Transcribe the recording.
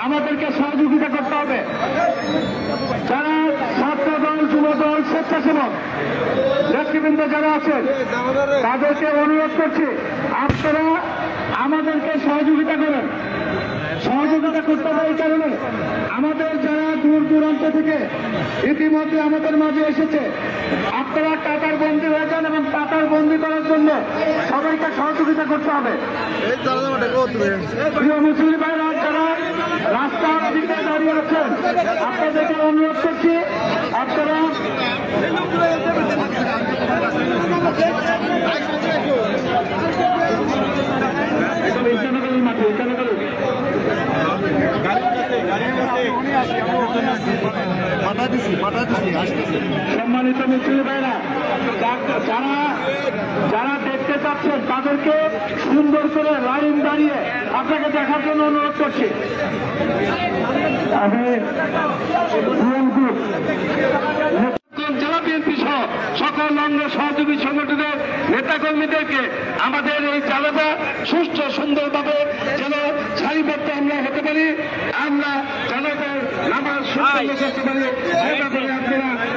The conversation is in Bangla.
আমাদেরকে সহযোগিতা করতে হবে। যারা ছাত্র দল, যুব দল, স্বেচ্ছাসেবক নেতৃবৃন্দ যারা আছেন তাদেরকে অনুরোধ করছি, আপনারা আমাদেরকে সহযোগিতা করেন। সহযোগিতা করতে হবে এই কারণে, আমাদের যারা দূর দূরান্ত থেকে ইতিমধ্যে আমাদের মাঝে এসেছে, আপনারা কাতার বন্দী হয়ে যান এবং কাতার বন্দী করার জন্য সবাইকে সহযোগিতা করতে হবে। প্রিয় মুসলিম ভাইরা যারা রাস্তার দিকে দাঁড়িয়ে আছেন, আপনাদেরকে অনুরোধ করছি আপনারা সম্মানিত মুসলিম ভাইরা যারা দেখতে চাচ্ছেন তাদেরকে সুন্দর করে লাইন দাঁড়িয়ে আপনাকে দেখার জন্য অনুরোধ করছি। আমি জেলা বিএনপি সহ সকল অঙ্গ সহযোগী সংগঠনের নেতাকর্মীদেরকে আমাদের এই জানাজা সুষ্ঠু সুন্দরভাবে যেন সারিবদ্ধ আমরা হতে পারি, আমরা জানাজার নামাজ সুন্দর করতে পারি।